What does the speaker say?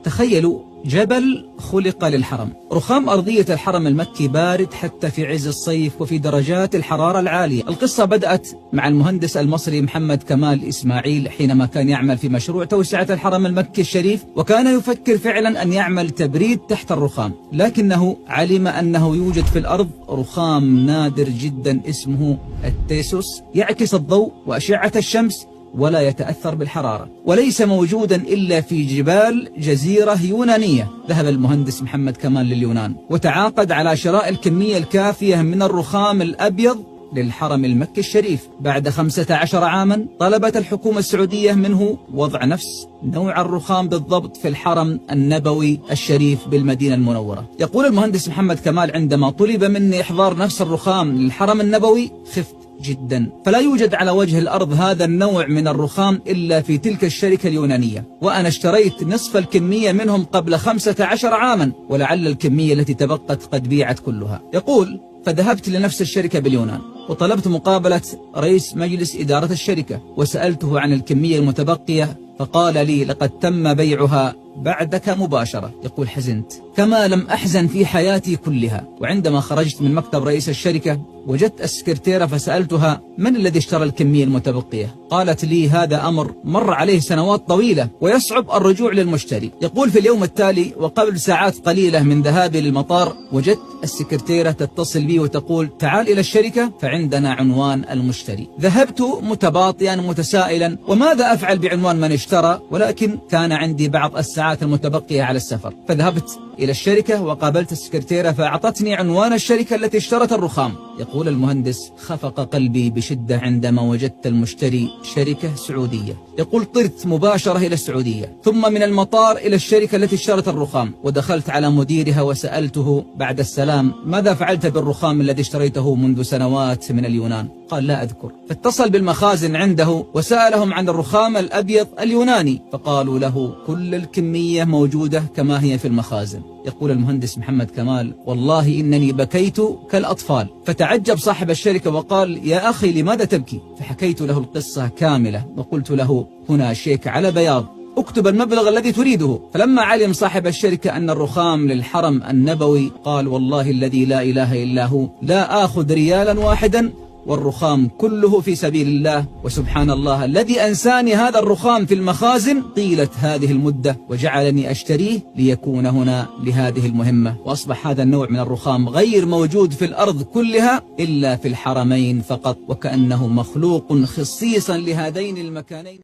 تخيلوا جبل خلق للحرم. رخام أرضية الحرم المكي بارد حتى في عز الصيف وفي درجات الحرارة العالية. القصة بدأت مع المهندس المصري محمد كمال إسماعيل حينما كان يعمل في مشروع توسعة الحرم المكي الشريف، وكان يفكر فعلا أن يعمل تبريد تحت الرخام، لكنه علم أنه يوجد في الأرض رخام نادر جدا اسمه التيسوس، يعكس الضوء وأشعة الشمس ولا يتأثر بالحرارة، وليس موجودا إلا في جبال جزيرة يونانية. ذهب المهندس محمد كمال لليونان وتعاقد على شراء الكمية الكافية من الرخام الأبيض للحرم المكي الشريف. بعد 15 عاما طلبت الحكومة السعودية منه وضع نفس نوع الرخام بالضبط في الحرم النبوي الشريف بالمدينة المنورة. يقول المهندس محمد كمال: عندما طلب مني إحضار نفس الرخام للحرم النبوي خفت جدا، فلا يوجد على وجه الأرض هذا النوع من الرخام إلا في تلك الشركة اليونانية، وأنا اشتريت نصف الكمية منهم قبل 15 عاما، ولعل الكمية التي تبقت قد بيعت كلها. يقول: فذهبت لنفس الشركة باليونان وطلبت مقابلة رئيس مجلس إدارة الشركة وسألته عن الكمية المتبقية، فقال لي: لقد تم بيعها بعدك مباشرة. يقول: حزنت كما لم أحزن في حياتي كلها. وعندما خرجت من مكتب رئيس الشركة وجدت السكرتيرة فسألتها: من الذي اشترى الكمية المتبقية؟ قالت لي: هذا أمر مر عليه سنوات طويلة ويصعب الرجوع للمشتري. يقول: في اليوم التالي وقبل ساعات قليلة من ذهابي للمطار وجدت السكرتيرة تتصل بي وتقول: تعال إلى الشركة فعندنا عنوان المشتري. ذهبت متباطئا متسائلا وماذا أفعل بعنوان من اشترى، ولكن كان عندي بعض الساعات المتبقية على السفر، فذهبت إلى الشركة وقابلت السكرتيرة فأعطتني عنوان الشركة التي اشترت الرخام. يقول المهندس: خفق قلبي بشدة عندما وجدت المشتري شركة سعودية. يقول: طرت مباشرة إلى السعودية، ثم من المطار إلى الشركة التي اشترت الرخام، ودخلت على مديرها وسألته بعد السلام: ماذا فعلت بالرخام الذي اشتريته منذ سنوات من اليونان؟ قال: لا أذكر. فاتصل بالمخازن عنده وسألهم عن الرخام الأبيض اليوناني، فقالوا له: كل الكمية موجودة كما هي في المخازن. يقول المهندس محمد كمال: والله إنني بكيت كالأطفال. فتعجب صاحب الشركة وقال: يا أخي لماذا تبكي؟ فحكيت له القصة كاملة وقلت له: هنا شيك على بياض، اكتب المبلغ الذي تريده. فلما علم صاحب الشركة أن الرخام للحرم النبوي قال: والله الذي لا إله إلا هو لا آخذ ريالا واحدا، والرخام كله في سبيل الله، وسبحان الله الذي أنساني هذا الرخام في المخازن طيلة هذه المدة وجعلني أشتريه ليكون هنا لهذه المهمة. وأصبح هذا النوع من الرخام غير موجود في الأرض كلها إلا في الحرمين فقط، وكأنه مخلوق خصيصا لهذين المكانين.